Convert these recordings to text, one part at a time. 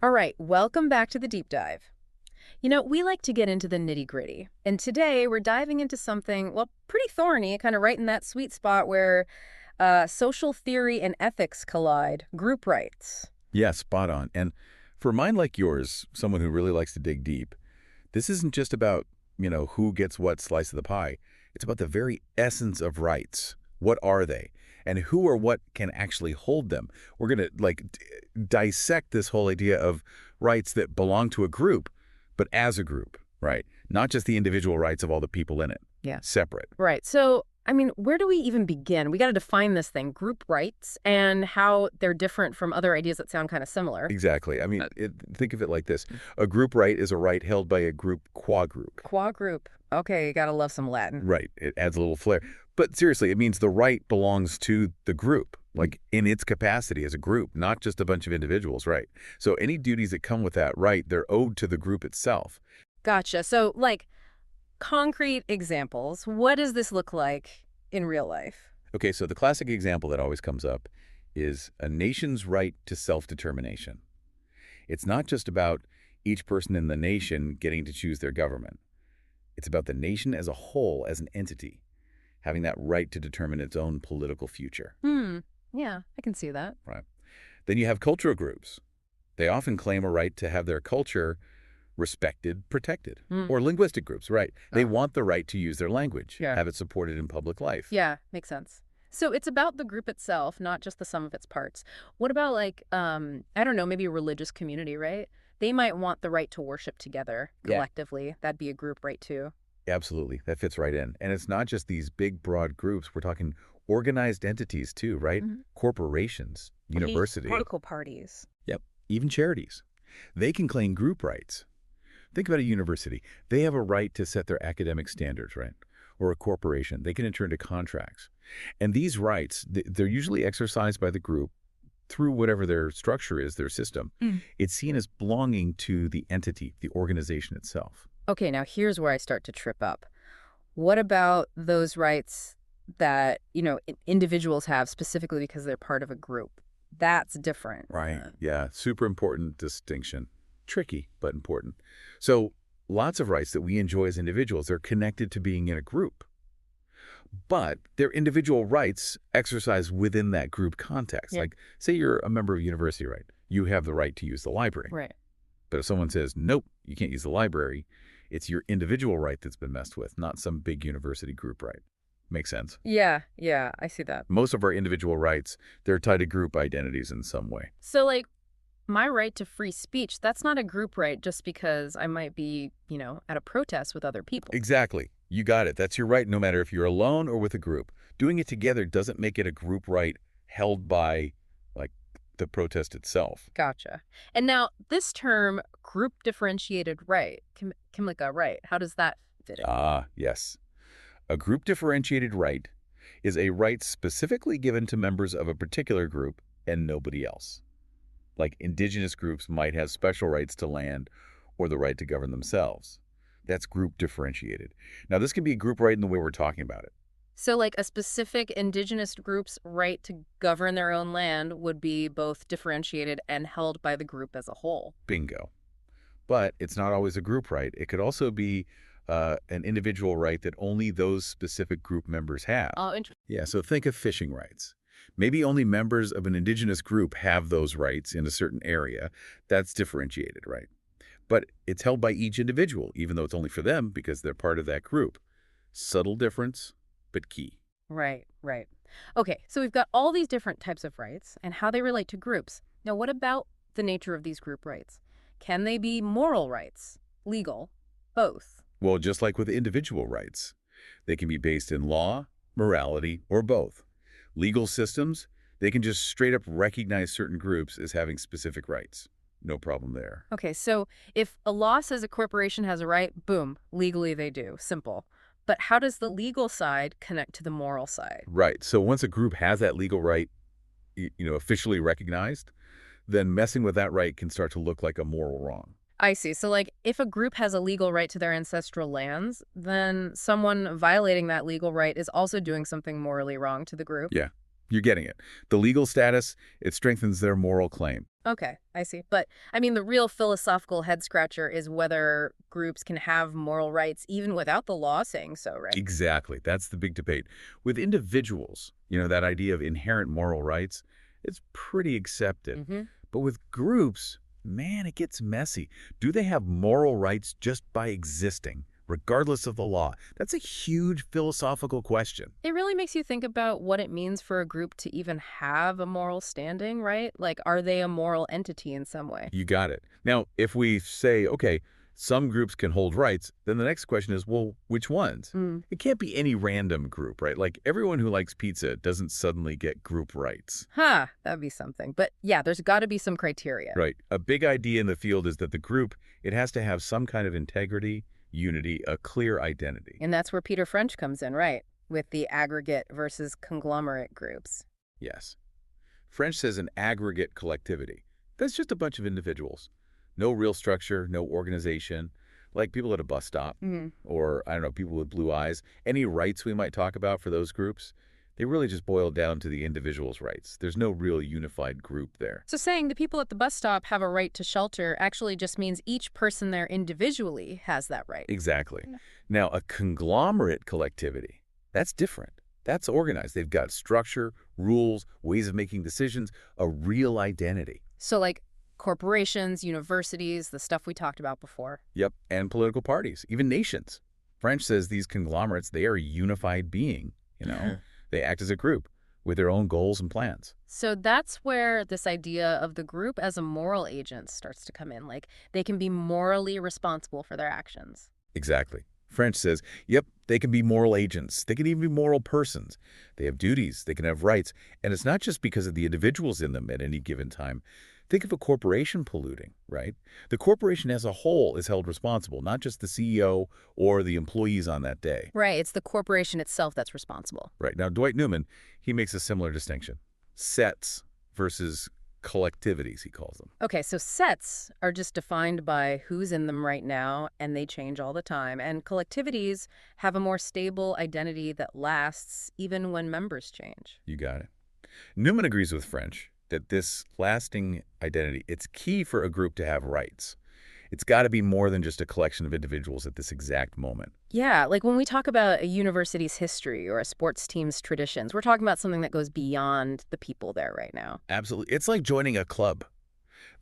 All right, welcome back to the deep dive. We like to get into the nitty-gritty, and today we're diving into something, well, pretty thorny, kind of right in that sweet spot where social theory and ethics collide, group rights. Yeah, spot on. And for a mind like yours, someone who really likes to dig deep, this isn't just about, who gets what slice of the pie. It's about the very essence of rights. What are they? And who or what can actually hold them? We're going to dissect this whole idea of rights that belong to a group, but as a group, right? Not just the individual rights of all the people in it. Yeah. Separate. Right, so, where do we even begin? We got to define this thing, group rights, and how they're different from other ideas that sound kind of similar. Exactly. Think of it like this. A group right is a right held by a group qua group. Qua group. Okay, you got to love some Latin. Right. It adds a little flair. But seriously, it means the right belongs to the group, like in its capacity as a group, not just a bunch of individuals, right? So any duties that come with that right, they're owed to the group itself. Gotcha. So, concrete examples. What does this look like in real life? Okay, so the classic example that always comes up is a nation's right to self-determination. It's not just about each person in the nation getting to choose their government. It's about the nation as a whole, as an entity, having that right to determine its own political future. Yeah, I can see that. Right. Then you have cultural groups. They often claim a right to have their culture respected, protected. Or linguistic groups, right. They want the right to use their language, have it supported in public life. Yeah, makes sense. So it's about the group itself, not just the sum of its parts. What about I don't know, maybe a religious community, right? They might want the right to worship together collectively. That'd be a group right too. Absolutely. That fits right in. And it's not just these big, broad groups. We're talking organized entities too, right? Corporations, universities. Political parties. Yep. Even charities. They can claim group rights. Think about a university. They have a right to set their academic standards, right? Or a corporation. They can enter into contracts. And these rights, they're usually exercised by the group through whatever their structure is, their system. It's seen as belonging to the entity, the organization itself. Okay, now here's where I start to trip up. What about those rights that, individuals have specifically because they're part of a group? That's different. Right. Yeah. Super important distinction. Tricky, but important. So lots of rights that we enjoy as individuals, they're connected to being in a group. But they're individual rights exercised within that group context. Yeah. Like, say you're a member of a university, right? You have the right to use the library. Right. But if someone says, nope, you can't use the library, it's your individual right that's been messed with, not some big university group right. Makes sense? Yeah, I see that. Most of our individual rights, they're tied to group identities in some way. So, my right to free speech, that's not a group right just because I might be, at a protest with other people. Exactly. You got it. That's your right no matter if you're alone or with a group. Doing it together doesn't make it a group right held by, the protest itself. Gotcha. And now this term, group differentiated right, Kimlicka right, how does that fit in? Yes. A group differentiated right is a right specifically given to members of a particular group and nobody else. Like indigenous groups might have special rights to land or the right to govern themselves. That's group differentiated. Now, this can be a group right in the way we're talking about it. So a specific indigenous group's right to govern their own land would be both differentiated and held by the group as a whole. Bingo. But it's not always a group right. It could also be an individual right that only those specific group members have. Oh, interesting. Yeah, so think of fishing rights. Maybe only members of an indigenous group have those rights in a certain area. That's differentiated, right? But it's held by each individual, even though it's only for them because they're part of that group. Subtle difference, but key. Right. Okay, so we've got all these different types of rights and how they relate to groups. Now, what about the nature of these group rights? Can they be moral rights, legal, both? Well, just like with individual rights, they can be based in law, morality, or both. Legal systems, they can just straight up recognize certain groups as having specific rights. No problem there. Okay, so if a law says a corporation has a right, boom, legally they do. Simple. But how does the legal side connect to the moral side? Right. So once a group has that legal right, officially recognized, then messing with that right can start to look like a moral wrong. I see. So, if a group has a legal right to their ancestral lands, then someone violating that legal right is also doing something morally wrong to the group? Yeah. You're getting it. The legal status, it strengthens their moral claim. Okay, I see. But, I mean, the real philosophical head-scratcher is whether groups can have moral rights even without the law saying so, right? Exactly. That's the big debate. With individuals, that idea of inherent moral rights, it's pretty accepted. Mm-hmm. But with groups, man, it gets messy. Do they have moral rights just by existing, regardless of the law? That's a huge philosophical question. It really makes you think about what it means for a group to even have a moral standing, right? Like, are they a moral entity in some way? You got it. Now, if we say, okay, some groups can hold rights, then the next question is, well, which ones? Mm. It can't be any random group, right? Like everyone who likes pizza doesn't suddenly get group rights. Huh, that'd be something. But yeah, there's got to be some criteria. Right. A big idea in the field is that the group, it has to have some kind of integrity, unity, a clear identity. And that's where Peter French comes in, right? With the aggregate versus conglomerate groups. Yes. French says an aggregate collectivity. That's just a bunch of individuals. No real structure, no organization, like people at a bus stop, Mm. or, I don't know, people with blue eyes. Any rights we might talk about for those groups, they really just boil down to the individual's rights. There's no real unified group there. So saying the people at the bus stop have a right to shelter actually just means each person there individually has that right. Exactly. Yeah. Now, a conglomerate collectivity, that's different. That's organized. They've got structure, rules, ways of making decisions, a real identity. So like corporations, universities, the stuff we talked about before. Yep, and political parties, even nations. French says these conglomerates, they are a unified being. They act as a group with their own goals and plans. So that's where this idea of the group as a moral agent starts to come in. Like they can be morally responsible for their actions. Exactly. French says, yep, they can be moral agents. They can even be moral persons. They have duties. They can have rights. And it's not just because of the individuals in them at any given time. Think of a corporation polluting, right? The corporation as a whole is held responsible, not just the CEO or the employees on that day. Right, it's the corporation itself that's responsible. Right. Now, Dwight Newman, he makes a similar distinction. Sets versus collectivities, he calls them. Okay, so sets are just defined by who's in them right now, and they change all the time. And collectivities have a more stable identity that lasts even when members change. You got it. Newman agrees with French that this lasting identity, it's key for a group to have rights. It's got to be more than just a collection of individuals at this exact moment. Yeah, like when we talk about a university's history or a sports team's traditions, we're talking about something that goes beyond the people there right now. Absolutely. It's like joining a club.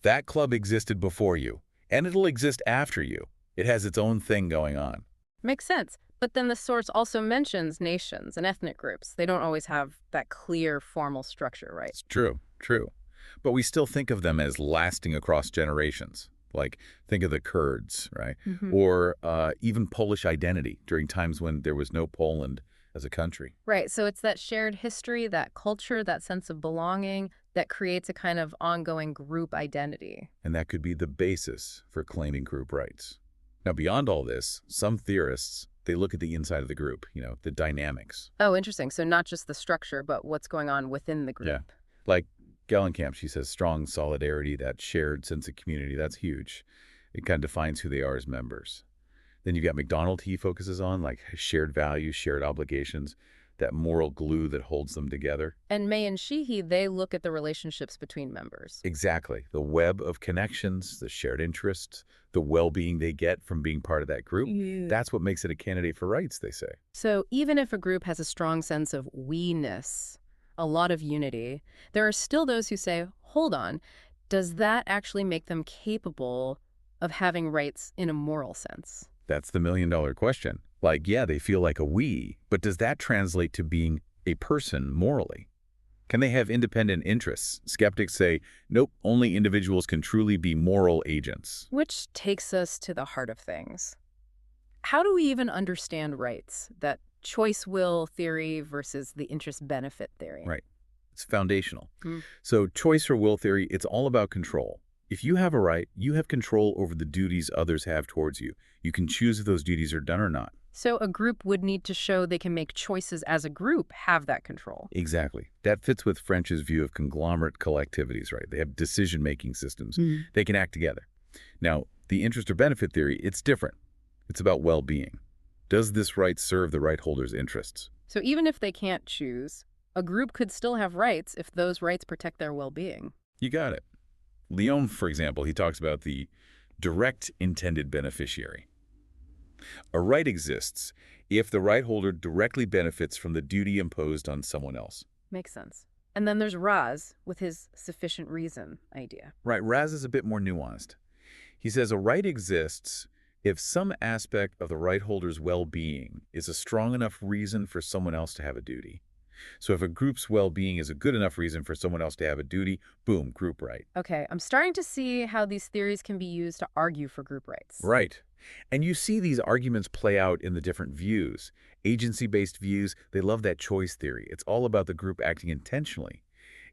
That club existed before you, and it'll exist after you. It has its own thing going on. Makes sense. But then the source also mentions nations and ethnic groups. They don't always have that clear formal structure, right? It's true. But we still think of them as lasting across generations. Like, think of the Kurds, right? Mm-hmm. Or even Polish identity during times when there was no Poland as a country. Right. So it's that shared history, that culture, that sense of belonging that creates a kind of ongoing group identity. And that could be the basis for claiming group rights. Now, beyond all this, some theorists, they look at the inside of the group, the dynamics. Oh, interesting. So not just the structure, but what's going on within the group. Yeah. Like Gallenkamp, she says strong solidarity, that shared sense of community, that's huge. It kind of defines who they are as members. Then you've got McDonald, he focuses on like shared values, shared obligations, that moral glue that holds them together. And May and Sheehy, they look at the relationships between members. Exactly. The web of connections, the shared interests, the well-being they get from being part of that group. Yeah. That's what makes it a candidate for rights, they say. So even if a group has a strong sense of we-ness, a lot of unity, there are still those who say, hold on, does that actually make them capable of having rights in a moral sense? That's the million-dollar question. Like, yeah, they feel like a we, but does that translate to being a person morally? Can they have independent interests? Skeptics say, nope, only individuals can truly be moral agents. Which takes us to the heart of things. How do we even understand rights? That choice will theory versus the interest-benefit theory. Right. It's foundational. Hmm. So choice or will theory, it's all about control. If you have a right, you have control over the duties others have towards you. You can choose if those duties are done or not. So a group would need to show they can make choices as a group, have that control. Exactly. That fits with French's view of conglomerate collectivities, right? They have decision-making systems. They can act together. Now, the interest or benefit theory, it's different. It's about well-being. Does this right serve the right holder's interests? So even if they can't choose, a group could still have rights if those rights protect their well-being. You got it. Leon, for example, he talks about the direct intended beneficiary. A right exists if the right holder directly benefits from the duty imposed on someone else. Makes sense. And then there's Raz with his sufficient reason idea. Right, Raz is a bit more nuanced. He says a right exists if some aspect of the right holder's well-being is a strong enough reason for someone else to have a duty. So if a group's well-being is a good enough reason for someone else to have a duty, boom, group right. Okay, I'm starting to see how these theories can be used to argue for group rights. Right. And you see these arguments play out in the different views. Agency-based views, they love that choice theory. It's all about the group acting intentionally.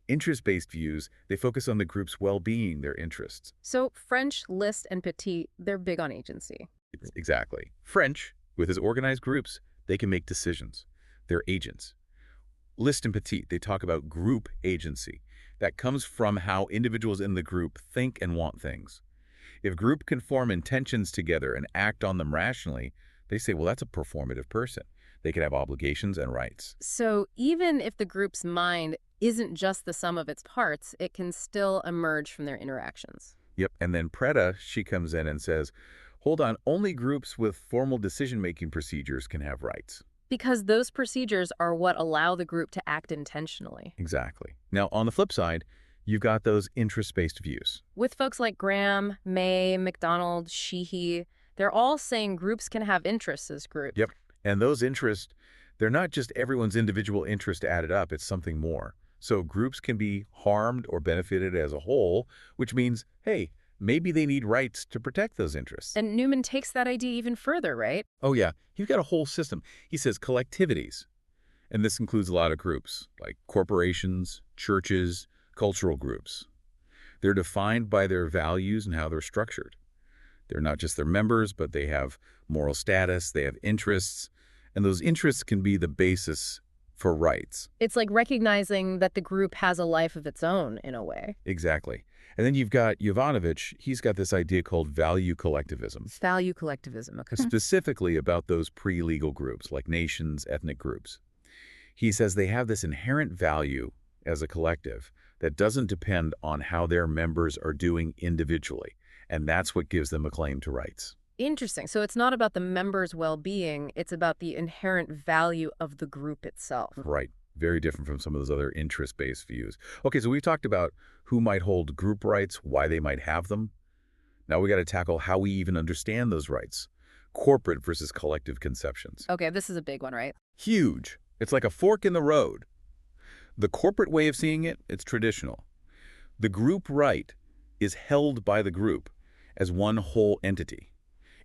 Interest-based views, they focus on the group's well-being, their interests. So French, Liszt, and Petit, they're big on agency. Exactly. French, with his organized groups, they can make decisions. They're agents. Liszt and Petit, they talk about group agency. That comes from how individuals in the group think and want things. If group can form intentions together and act on them rationally, they say, well, that's a performative person. They can have obligations and rights. So even if the group's mind isn't just the sum of its parts, it can still emerge from their interactions. Yep. And then Preta, she comes in and says, hold on, only groups with formal decision-making procedures can have rights. Because those procedures are what allow the group to act intentionally. Exactly. Now, on the flip side, you've got those interest-based views. With folks like Graham, May, MacDonald, Sheehy, they're all saying groups can have interests as groups. Yep. And those interests, they're not just everyone's individual interest added up, it's something more. So groups can be harmed or benefited as a whole, which means, hey, maybe they need rights to protect those interests. And Newman takes that idea even further, right? Oh yeah, you've got a whole system. He says collectivities. And this includes a lot of groups, like corporations, churches, cultural groups. They're defined by their values and how they're structured. They're not just their members, but they have moral status, they have interests, and those interests can be the basis for rights. It's like recognizing that the group has a life of its own, in a way. Exactly. And then you've got Yovanovitch. He's got this idea called value collectivism. Value collectivism, okay. Specifically about those pre-legal groups, like nations, ethnic groups. He says they have this inherent value as a collective that doesn't depend on how their members are doing individually. And that's what gives them a claim to rights. Interesting. So it's not about the members' well-being, it's about the inherent value of the group itself. Right. Very different from some of those other interest-based views. Okay, so we've talked about who might hold group rights, why they might have them. Now we got to tackle how we even understand those rights. Corporate versus collective conceptions. Okay, this is a big one, right? Huge. It's like a fork in the road. The corporate way of seeing it, it's traditional. The group right is held by the group as one whole entity.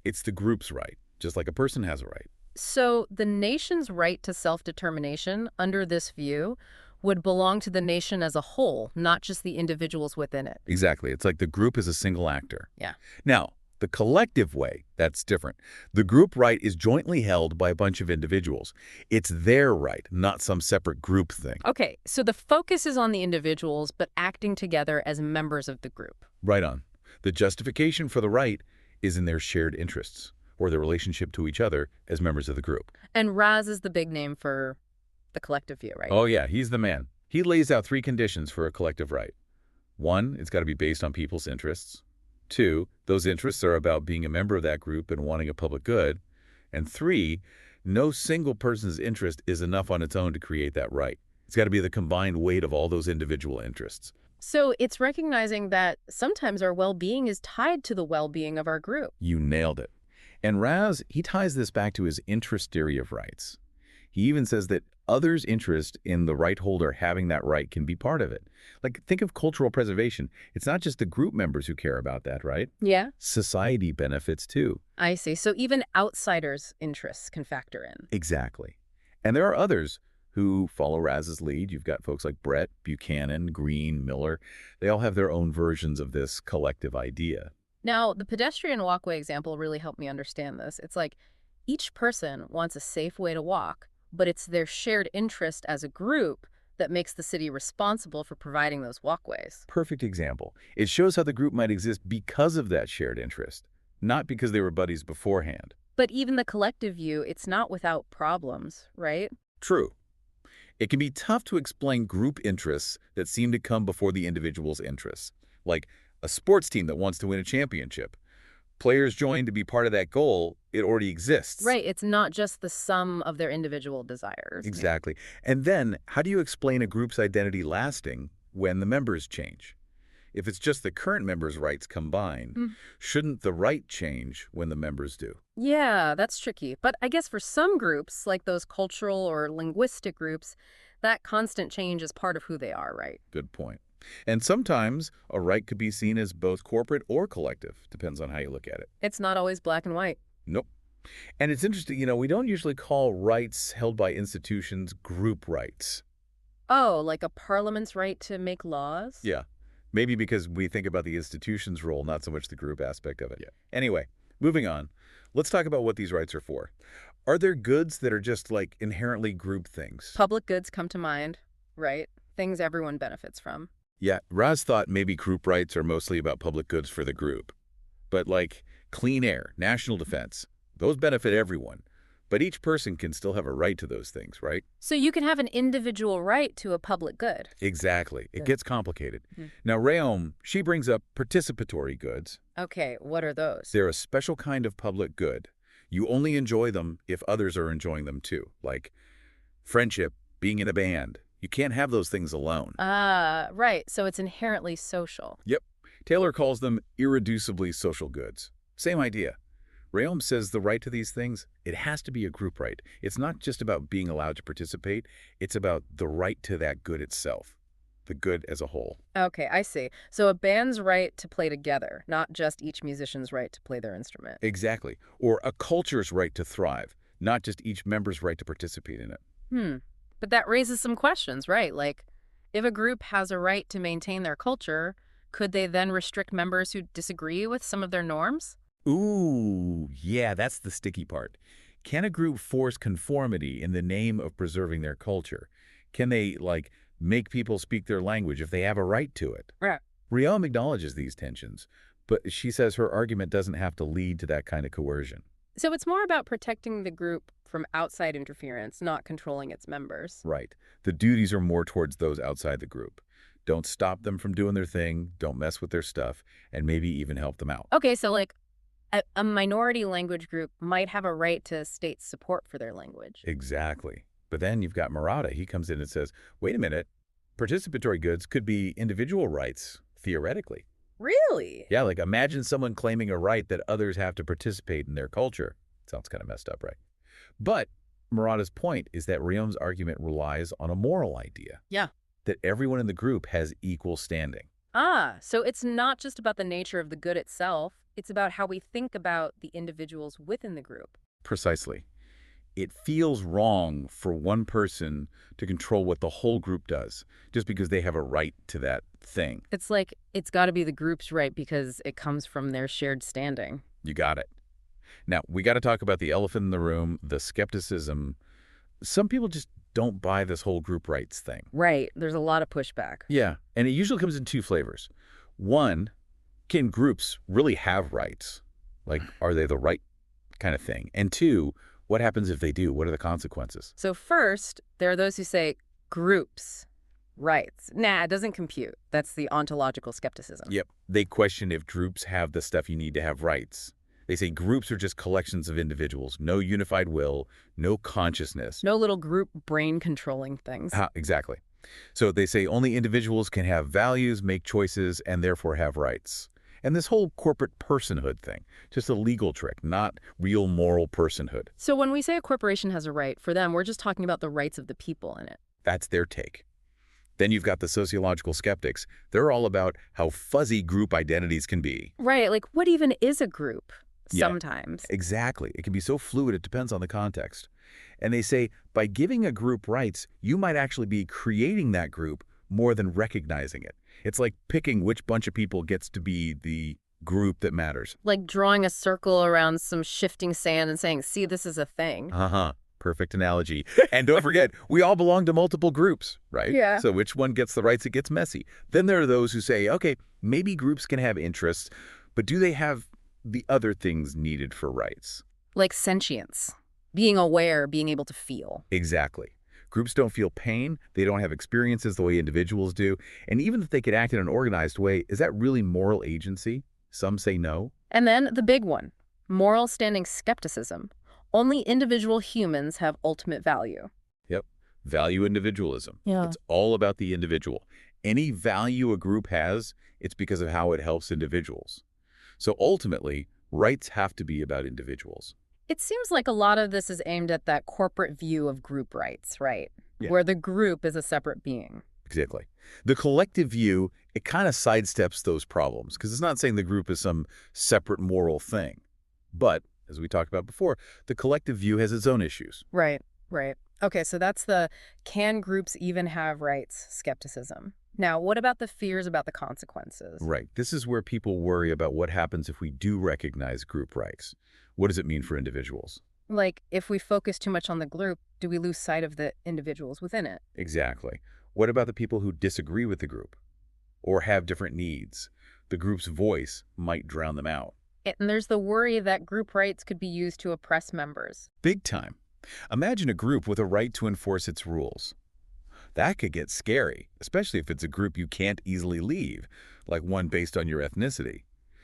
It's the group's right, just like a person has a right. So the nation's right to self-determination, under this view, would belong to the nation as a whole, not just the individuals within it. Exactly. It's like the group is a single actor. Yeah. Now, the collective way, that's different. The group right is jointly held by a bunch of individuals. It's their right, not some separate group thing. Okay, so the focus is on the individuals, but acting together as members of the group. Right on. The justification for the right is in their shared interests, or their relationship to each other as members of the group. And Raz is the big name for the collective view, right? Oh yeah, he's the man. He lays out 3 conditions for a collective right. 1, it's got to be based on people's interests. 2, those interests are about being a member of that group and wanting a public good. And 3, no single person's interest is enough on its own to create that right. It's got to be the combined weight of all those individual interests. So it's recognizing that sometimes our well-being is tied to the well-being of our group. You nailed it. And Raz, he ties this back to his interest theory of rights. He even says that others' interest in the right holder having that right can be part of it. Like, think of cultural preservation. It's not just the group members who care about that, right? Yeah. Society benefits too. I see. So even outsiders' interests can factor in. Exactly. And there are others who follow Raz's lead. You've got folks like Brett, Buchanan, Green, Miller. They all have their own versions of this collective idea. Now, the pedestrian walkway example really helped me understand this. It's like each person wants a safe way to walk, but it's their shared interest as a group that makes the city responsible for providing those walkways. Perfect example. It shows how the group might exist because of that shared interest, not because they were buddies beforehand. But even the collective view, it's not without problems, right? True. It can be tough to explain group interests that seem to come before the individual's interests, like a sports team that wants to win a championship. Players join to be part of that goal, it already exists. Right, it's not just the sum of their individual desires. Exactly. And then, how do you explain a group's identity lasting when the members change? If it's just the current members' rights combined, Mm. shouldn't the right change when the members do? Yeah, that's tricky. But I guess for some groups, like those cultural or linguistic groups, that constant change is part of who they are, right? Good point. And sometimes a right could be seen as both corporate or collective. Depends on how you look at it. It's not always black and white. Nope. And it's interesting, we don't usually call rights held by institutions group rights. Oh, like a parliament's right to make laws? Yeah. Maybe because we think about the institution's role, not so much the group aspect of it. Yeah. Anyway, moving on. Let's talk about what these rights are for. Are there goods that are just like inherently group things? Public goods come to mind, right? Things everyone benefits from. Yeah, Raz thought maybe group rights are mostly about public goods for the group. But like clean air, national defense, those benefit everyone. But each person can still have a right to those things, right? So you can have an individual right to a public good. Exactly. It Yeah. gets complicated. Hmm. Now, Rayom, she brings up participatory goods. Okay, what are those? They're a special kind of public good. You only enjoy them if others are enjoying them too, like friendship, being in a band. You can't have those things alone. Right. So it's inherently social. Yep. Taylor calls them irreducibly social goods. Same idea. Rayom says the right to these things, it has to be a group right. It's not just about being allowed to participate. It's about the right to that good itself, the good as a whole. Okay, I see. So a band's right to play together, not just each musician's right to play their instrument. Exactly. Or a culture's right to thrive, not just each member's right to participate in it. But that raises some questions, right? Like, if a group has a right to maintain their culture, could they then restrict members who disagree with some of their norms? Ooh, yeah, that's the sticky part. Can a group force conformity in the name of preserving their culture? Can they, like, make people speak their language if they have a right to it? Right. Rayom acknowledges these tensions, but she says her argument doesn't have to lead to that kind of coercion. So it's more about protecting the group from outside interference, not controlling its members. Right. The duties are more towards those outside the group. Don't stop them from doing their thing, don't mess with their stuff, and maybe even help them out. Okay, so like a minority language group might have a right to state support for their language. Exactly. But then you've got Murata. He comes in and says, wait a minute, participatory goods could be individual rights, theoretically. Really? Yeah, like imagine someone claiming a right that others have to participate in their culture. Sounds kind of messed up, right? But Murata's point is that Rayom's argument relies on a moral idea. Yeah. That everyone in the group has equal standing. So it's not just about the nature of the good itself. It's about how we think about the individuals within the group. Precisely. It feels wrong for one person to control what the whole group does just because they have a right to that thing. It's like it's got to be the group's right because it comes from their shared standing. You got it. Now, we got to talk about the elephant in the room, the skepticism. Some people just don't buy this whole group rights thing. Right. There's a lot of pushback. Yeah, and it usually comes in two flavors. One, can groups really have rights? Like, are they the right kind of thing? And two, what happens if they do? What are the consequences? So first, there are those who say groups, rights. Nah, it doesn't compute. That's the ontological skepticism. Yep. They question if groups have the stuff you need to have rights. They say groups are just collections of individuals, no unified will, no consciousness. No little group brain controlling things. Exactly. So they say only individuals can have values, make choices, and therefore have rights. And this whole corporate personhood thing, just a legal trick, not real moral personhood. So when we say a corporation has a right, for them, we're just talking about the rights of the people in it. That's their take. Then you've got the sociological skeptics. They're all about how fuzzy group identities can be. Right, like what even is a group? Yeah. Sometimes. Exactly. It can be so fluid, it depends on the context. And they say, by giving a group rights, you might actually be creating that group more than recognizing it. It's like picking which bunch of people gets to be the group that matters. Like drawing a circle around some shifting sand and saying, see, this is a thing. Perfect analogy. And don't forget, we all belong to multiple groups, right? Yeah. So which one gets the rights? It gets messy. Then there are those who say, okay, maybe groups can have interests, but do they have the other things needed for rights? Like sentience, being aware, being able to feel. Exactly. Groups don't feel pain, they don't have experiences the way individuals do, and even if they could act in an organized way, is that really moral agency? Some say no. And then the big one, moral standing skepticism. Only individual humans have ultimate value. Yep. Value individualism. Yeah. It's all about the individual. Any value a group has, it's because of how it helps individuals. So ultimately, rights have to be about individuals. It seems like a lot of this is aimed at that corporate view of group rights, right? Yeah. Where the group is a separate being. Exactly. The collective view, it kind of sidesteps those problems because it's not saying the group is some separate moral thing. But, as we talked about before, the collective view has its own issues. Right, right. Okay, so that's the can groups even have rights skepticism. Now, what about the fears about the consequences? Right. This is where people worry about what happens if we do recognize group rights. What does it mean for individuals? Like, if we focus too much on the group, do we lose sight of the individuals within it? Exactly. What about the people who disagree with the group or have different needs? The group's voice might drown them out. And there's the worry that group rights could be used to oppress members. Big time. Imagine a group with a right to enforce its rules. That could get scary, especially if it's a group you can't easily leave, like one based on your ethnicity.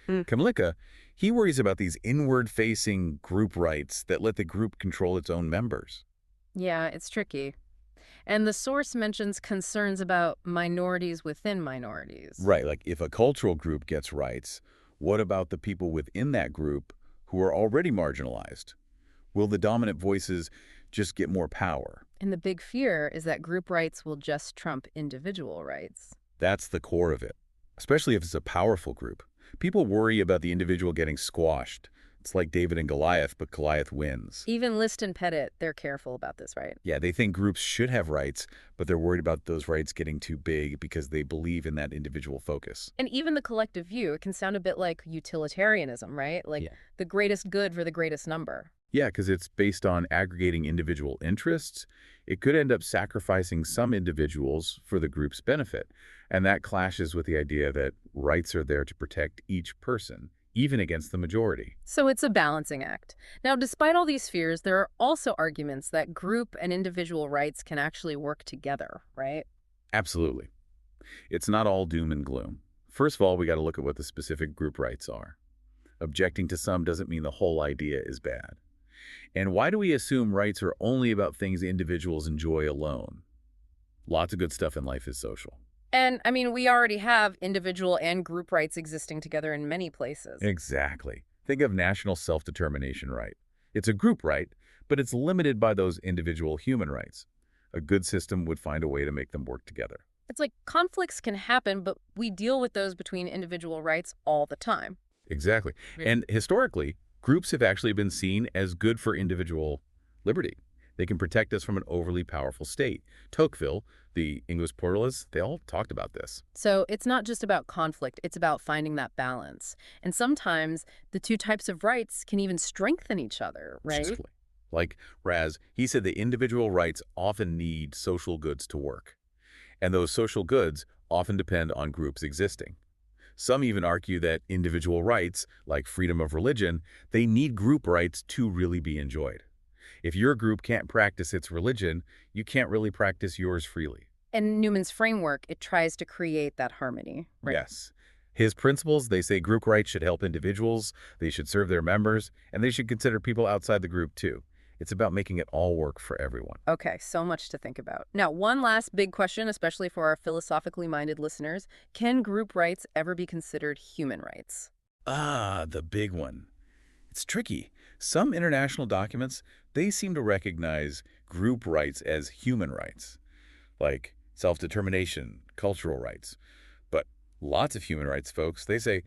Kamlicka, he worries about these inward-facing group rights that let the group control its own members. Yeah, it's tricky. And the source mentions concerns about minorities within minorities. Right, like if a cultural group gets rights, what about the people within that group who are already marginalized? Will the dominant voices just get more power? And the big fear is that group rights will just trump individual rights. That's the core of it, especially if it's a powerful group. People worry about the individual getting squashed. It's like David and Goliath, but Goliath wins. Even List and Pettit, they're careful about this, right? Yeah, they think groups should have rights, but they're worried about those rights getting too big because they believe in that individual focus. And even the collective view, it can sound a bit like utilitarianism, right? Like Yeah. the greatest good for the greatest number. Yeah, because it's based on aggregating individual interests. It could end up sacrificing some individuals for the group's benefit. And that clashes with the idea that rights are there to protect each person, even against the majority. So it's a balancing act. Now, despite all these fears, there are also arguments that group and individual rights can actually work together, right? Absolutely. It's not all doom and gloom. First of all, we got to look at what the specific group rights are. Objecting to some doesn't mean the whole idea is bad. And why do we assume rights are only about things individuals enjoy alone? Lots of good stuff in life is social. And, I mean, we already have individual and group rights existing together in many places. Exactly. Think of national self-determination right. It's a group right, but it's limited by those individual human rights. A good system would find a way to make them work together. It's like conflicts can happen, but we deal with those between individual rights all the time. Exactly. Right. And historically, groups have actually been seen as good for individual liberty. They can protect us from an overly powerful state. Tocqueville, the English pluralists, they all talked about this. So it's not just about conflict, it's about finding that balance. And sometimes the two types of rights can even strengthen each other, right? Exactly. Like Raz, he said the individual rights often need social goods to work. And those social goods often depend on groups existing. Some even argue that individual rights, like freedom of religion, they need group rights to really be enjoyed. If your group can't practice its religion, you can't really practice yours freely. And Newman's framework, it tries to create that harmony, right? Yes. His principles, they say group rights should help individuals, they should serve their members, and they should consider people outside the group too. It's about making it all work for everyone. Okay, so much to think about. Now, one last big question, especially for our philosophically minded listeners. Can group rights ever be considered human rights? Ah, the big one. It's tricky. Some international documents, they seem to recognize group rights as human rights, like self-determination, cultural rights. But lots of human rights folks, they say,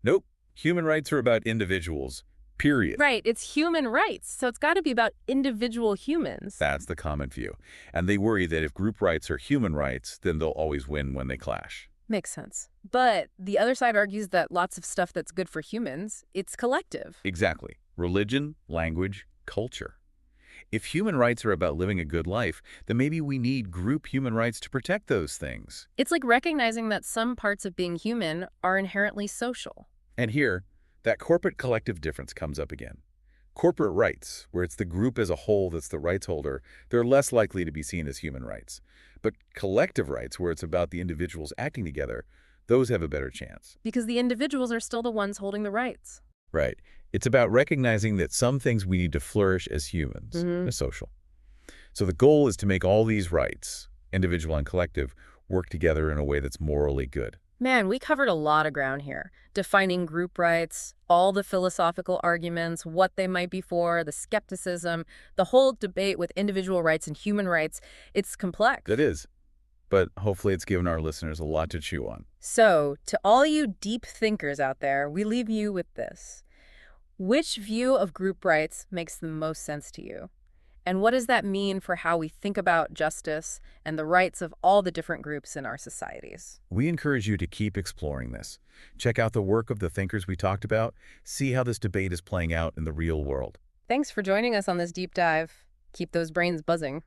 nope, human rights are about individuals, period. Right, it's human rights, so it's got to be about individual humans. That's the common view. And they worry that if group rights are human rights, then they'll always win when they clash. Makes sense. But the other side argues that lots of stuff that's good for humans, it's collective. Exactly. Religion, language, culture. If human rights are about living a good life, then maybe we need group human rights to protect those things. It's like recognizing that some parts of being human are inherently social. And here, that corporate collective difference comes up again. Corporate rights, where it's the group as a whole that's the rights holder, they're less likely to be seen as human rights. But collective rights, where it's about the individuals acting together, those have a better chance. Because the individuals are still the ones holding the rights. Right. It's about recognizing that some things we need to flourish as humans, Mm-hmm. as social. So the goal is to make all these rights, individual and collective, work together in a way that's morally good. Man, we covered a lot of ground here. Defining group rights, all the philosophical arguments, what they might be for, the skepticism, the whole debate with individual rights and human rights. It's complex. That is. But hopefully it's given our listeners a lot to chew on. So, to all you deep thinkers out there, we leave you with this. Which view of group rights makes the most sense to you? And what does that mean for how we think about justice and the rights of all the different groups in our societies? We encourage you to keep exploring this. Check out the work of the thinkers we talked about. See how this debate is playing out in the real world. Thanks for joining us on this deep dive. Keep those brains buzzing.